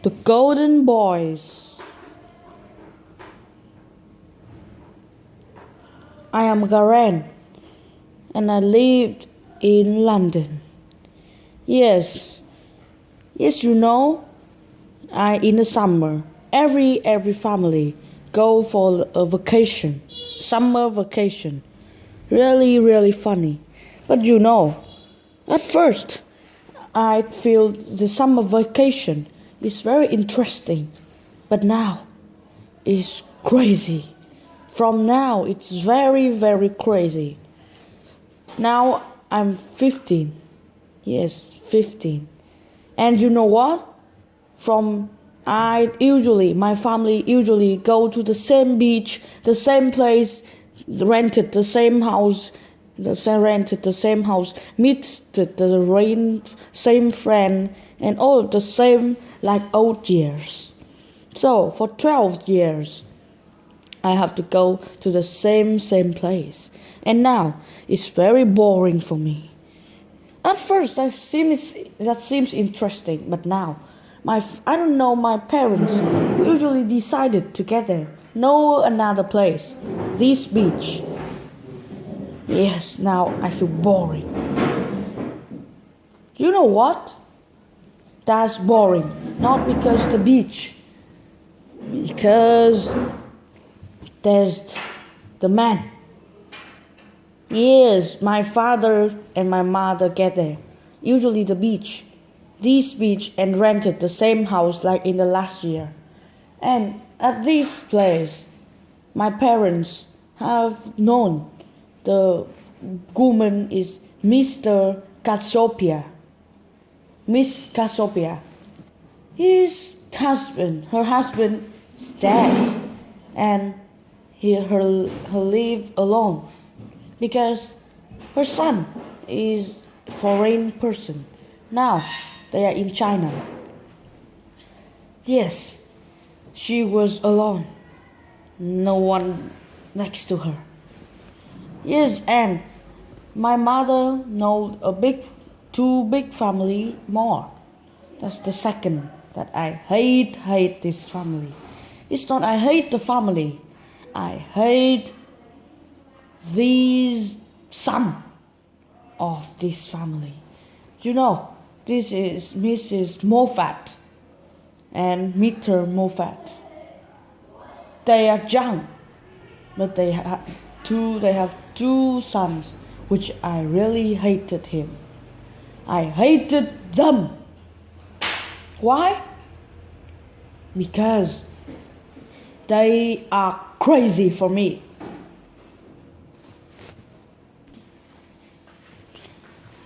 The Golden Boys. I am Garen, and I lived in London. Yes, you know, in the summer, every family go for a vacation, summer vacation. Really funny. But you know, at first, I feel the summer vacation is very interesting, but now it's crazy. From now, it's very crazy. Now I'm 15. Yes, 15. And you know what? My family usually go to the same beach, the same place, rented the same house, meet same friend, and all the same like old years. So for 12 years, I have to go to the same place, and now it's very boring for me. At first, that seems interesting, but now, my parents usually decided together, no another place, this beach. Yes, now I feel boring. You know what? That's boring. Not because the beach. Because there's the man. Yes, my father and my mother get there. Usually this beach, and rented the same house like in the last year. And at this place, my parents have known the woman is Mr. Cassiopeia. Miss Cassiopeia. Her husband is dead, and her live alone because her son is a foreign person. Now they are in China. Yes, she was alone. No one next to her. Yes, and my mother knows two big family more. That's the second that I hate this family. It's not I hate the family. I hate the son of this family. You know, this is Mrs. Moffat and Mr. Moffat. They are young, but they have two sons, which I really hated him. I hated them. Why? Because they are crazy for me.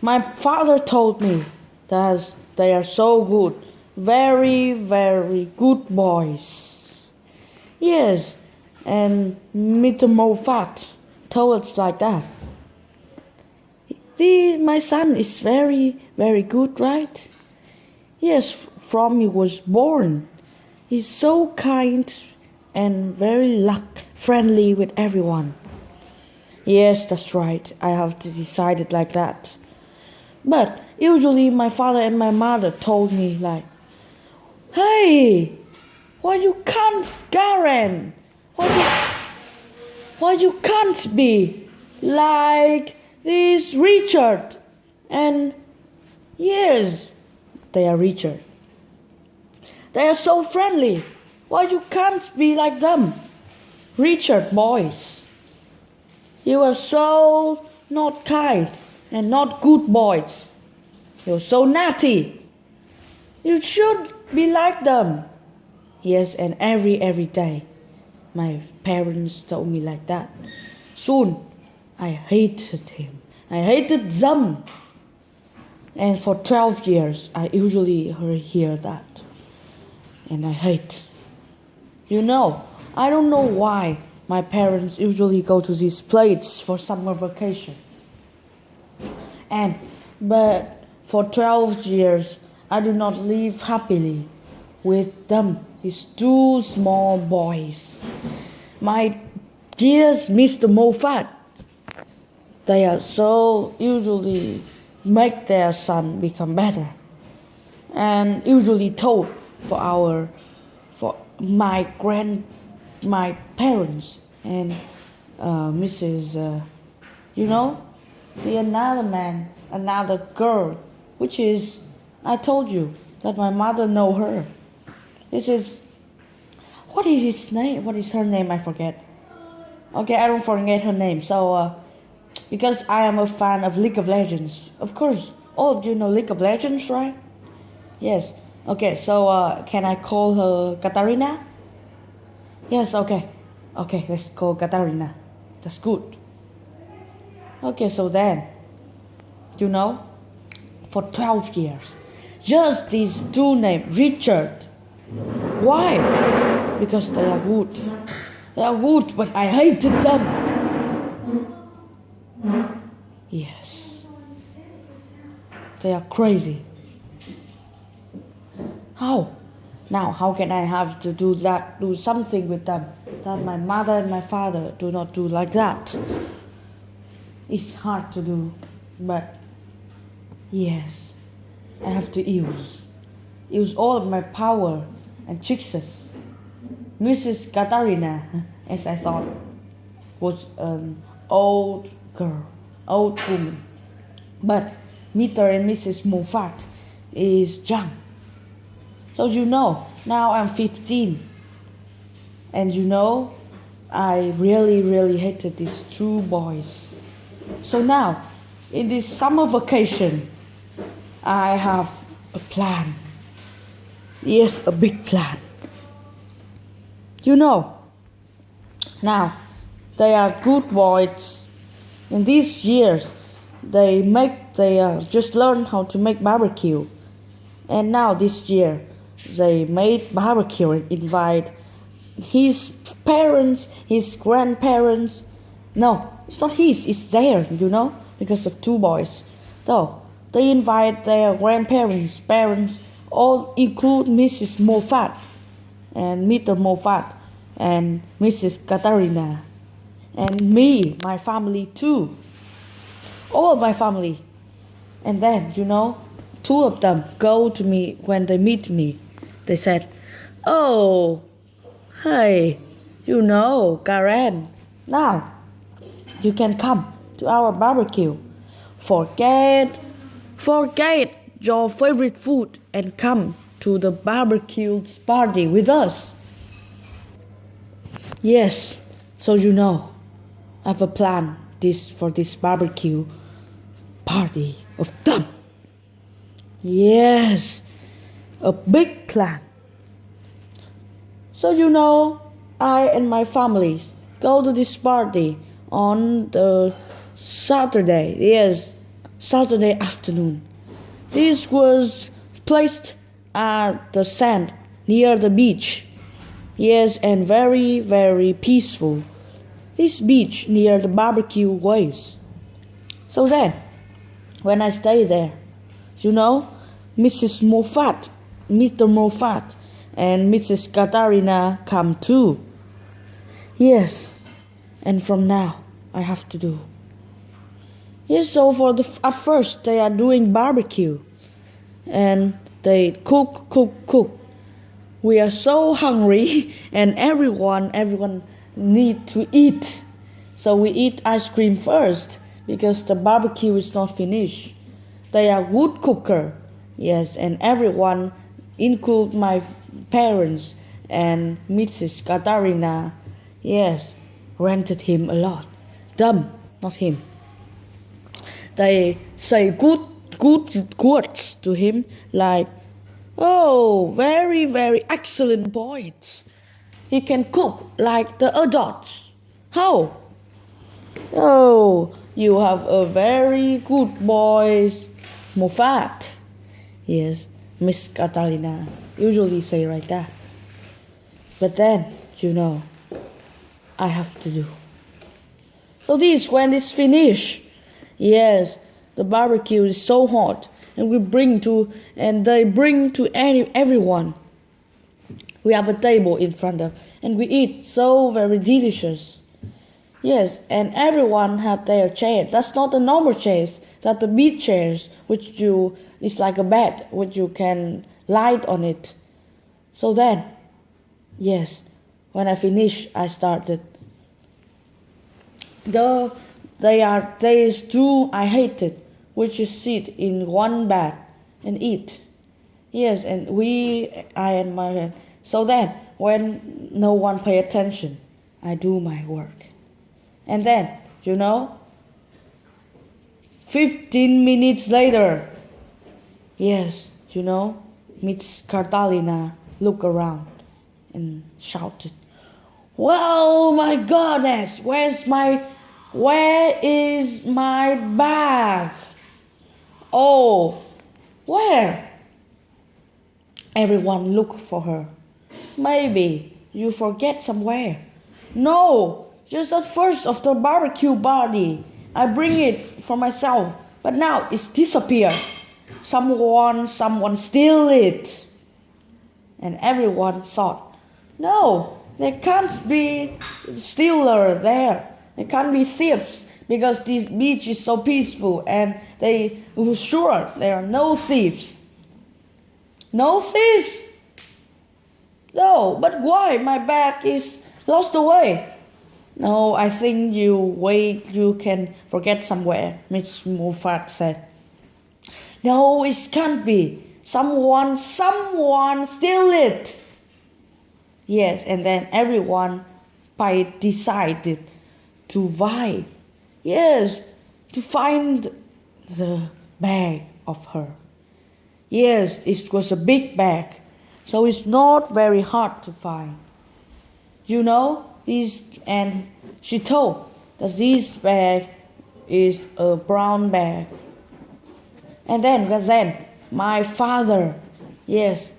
My father told me that they are so good, very good boys. Yes, and Mr. Moffat told us like that. My son is very good, right? Yes, from he was born. He's so kind and very friendly with everyone. Yes, that's right. I have to decide it like that. But usually my father and my mother told me like, "Hey, why you can't, Garen? Why you can't be like this Richard?" And yes, they are Richard. They are so friendly. Why you can't be like them? Richard boys. You are so not kind and not good boys. You're so naughty. You should be like them. Yes, and every day my parents told me like that. Soon I hated him. I hated them. And for 12 years I usually hear that. And I hate. You know, I don't know why my parents usually go to these places for summer vacation. But for 12 years, I do not live happily with them, these two small boys. My dearest Mr. Moffat, they are so usually make their son become better, and usually told for my parents and Mrs. The another man, another girl, which is, I told you that my mother know her. This is, what is his name? What is her name? I forget. Okay, I don't forget her name. So, because I am a fan of League of Legends, of course, all of you know League of Legends, right? Yes. Okay, so can I call her Katarina? Yes, okay. Okay, let's call Katarina. That's good. Okay, so then, for 12 years, just these two names, Richard. Why? Because they are good. They are good, but I hated them. Yes. They are crazy. How? Now, how can I have to do something with them that my mother and my father do not do like that? It's hard to do, but yes, I have to use all of my power and tricks. Mrs. Katarina, as I thought, was an old girl, old woman, but Mr. and Mrs. Moffat is young. So now I'm 15, and I really hated these two boys. So now, in this summer vacation, I have a plan. Yes, a big plan. Now, they are good boys. In these years, they just learned how to make barbecue. And now this year, they made barbecue and invite his parents, his grandparents. No, it's not his, it's theirs, because of two boys. So, they invite their grandparents, parents, all include Mrs. Moffat and Mr. Moffat and Mrs. Katarina and me, my family too. All of my family. And then, two of them go to me when they meet me. They said, "Oh, hey, Karen, now you can come to our barbecue. Forget your favorite food and come to the barbecue party with us." Yes, so I have a plan for this barbecue party of them. Yes, a big plan. So I and my family go to this party on the Saturday. Yes, Saturday afternoon. This was placed at the sand near the beach. Yes, and very, very peaceful. This beach near the barbecue waves. So then, when I stay there, Mrs. Moffat, Mr. Moffat, and Mrs. Katarina come too. Yes, and from now I have to do. Yes, so at first they are doing barbecue, and they cook. We are so hungry, and everyone need to eat. So we eat ice cream first because the barbecue is not finished. They are good cooker, yes, and everyone, include my parents and Mrs. Katarina, yes, rented him a lot. Them, not him. They say good words to him, like, "Oh, very, very excellent boys. He can cook like the adults. How? Oh, you have a very good boys, Moffat." Yes, Miss Catalina usually say like that. But then, I have to do. So when it's finished, yes, the barbecue is so hot, and they bring to everyone. We have a table in front of, and we eat so very delicious. Yes, and everyone have their chairs. That's not the normal chairs. That's the beach chairs, it's like a bed, which you can lie on it. So then, yes, when I finished, I started. There is two I hated, which is sit in one bag and eat. Yes, and I and my friend. So then, when no one pay attention, I do my work. And then, 15 minutes later, yes, Miss Catalina looked around and shouted, "Well, my goodness, where is my bag? Oh, where?" Everyone looked for her. "Maybe you forget somewhere." "No, just at first of the barbecue party. I bring it for myself, but now it's disappeared. Someone steal it." And everyone thought, "No, there can't be stealer there. There can't be thieves because this beach is so peaceful and they were sure there are no thieves." "No thieves?" "No, but why? My bag is lost away." "No, I think you can forget somewhere," Miss Muffat said. "No, it can't be. Someone steal it." Yes, and then everyone decided to find, yes, to find the bag of her. Yes, it was a big bag, so it's not very hard to find. And she told that this bag is a brown bag. And then my father, yes,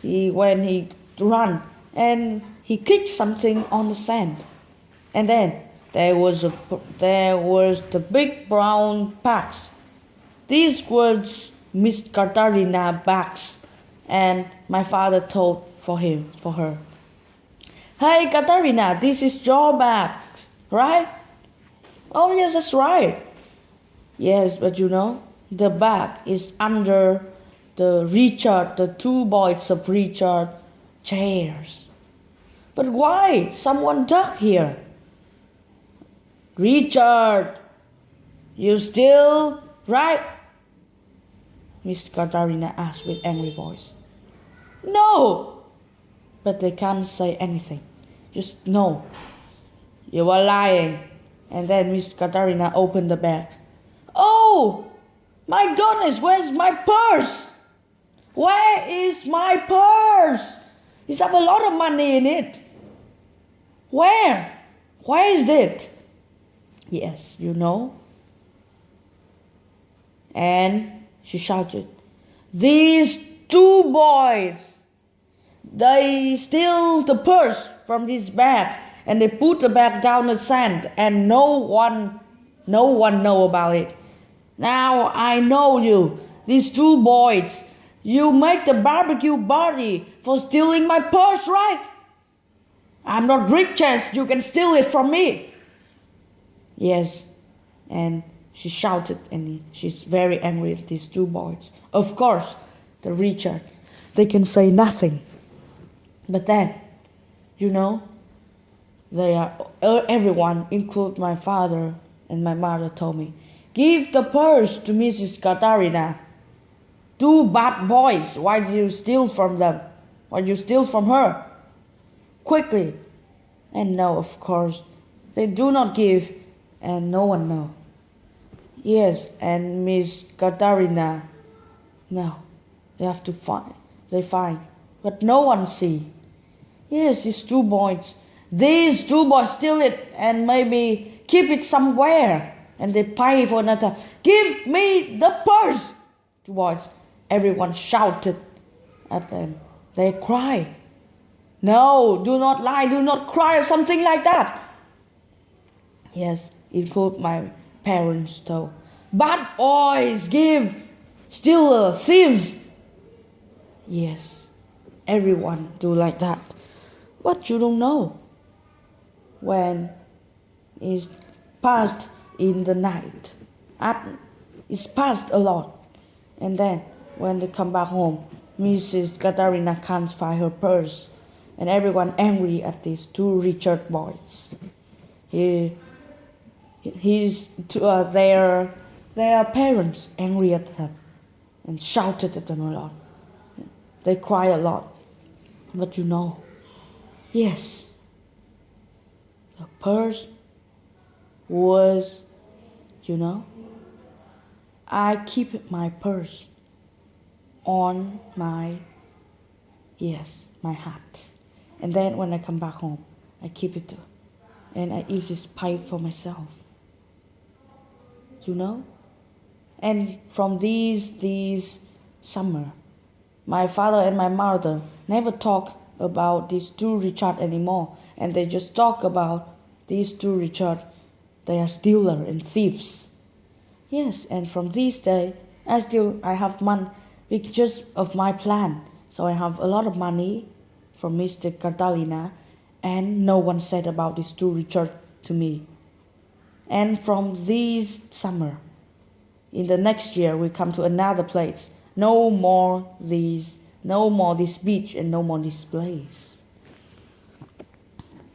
when he ran and he kicked something on the sand, and then there was the big brown bags. These were Miss Katarina bags, and my father told for her, "Hey Katarina, this is your bag, right?" "Oh yes, that's right." "Yes, but the bag is under the two boys of Richard chairs." "But why? Someone dug here." "Richard, you still right?" Miss Katarina asked with angry voice. "No." But they can't say anything. Just no. "You are lying." And then Miss Katarina opened the bag. "Oh, my goodness, where's my purse? Where is my purse? It's have a lot of money in it. Where? Where is it?" Yes, And she shouted, "These two boys, they steal the purse from this bag and they put the bag down the sand and no one know about it. Now I know you, these two boys. You make the barbecue party for stealing my purse, right? I'm not rich as you can steal it from me." Yes, and she shouted and she's very angry at these two boys. Of course, the Richard, they can say nothing. But then, they are everyone, including my father and my mother, told me, "Give the purse to Mrs. Katarina. Two bad boys, why do you steal from them? Why do you steal from her? Quickly." And no, of course, they do not give and no one know. Yes, and Miss Katarina, no, they have to find. They find, but no one see. Yes, these two boys steal it and maybe keep it somewhere, and they pay for another. "Give me the purse!" Two boys, everyone shouted at them. They cry. "No, do not lie, do not cry," or something like that. Yes, include my parents told, "Bad boys, stealer, thieves." Yes, everyone do like that. But you don't know when it's passed in the night. It's passed a lot. And then when they come back home, Mrs. Katarina can't find her purse, and everyone angry at these two Richard boys. Their parents angry at them and shouted at them a lot. They cry a lot. But yes, the purse was, I keep my purse on my hat. And then when I come back home, I keep it and I use this pipe for myself. And from these summer, my father and my mother never talk about these two Richard anymore, and they just talk about these two Richard. They are stealer and thieves. Yes, and from this day, I have money because of my plan. So I have a lot of money from Mr. Catalina, and no one said about these two Richard to me. And from this summer, in the next year, we come to another place. No more this beach and no more this place.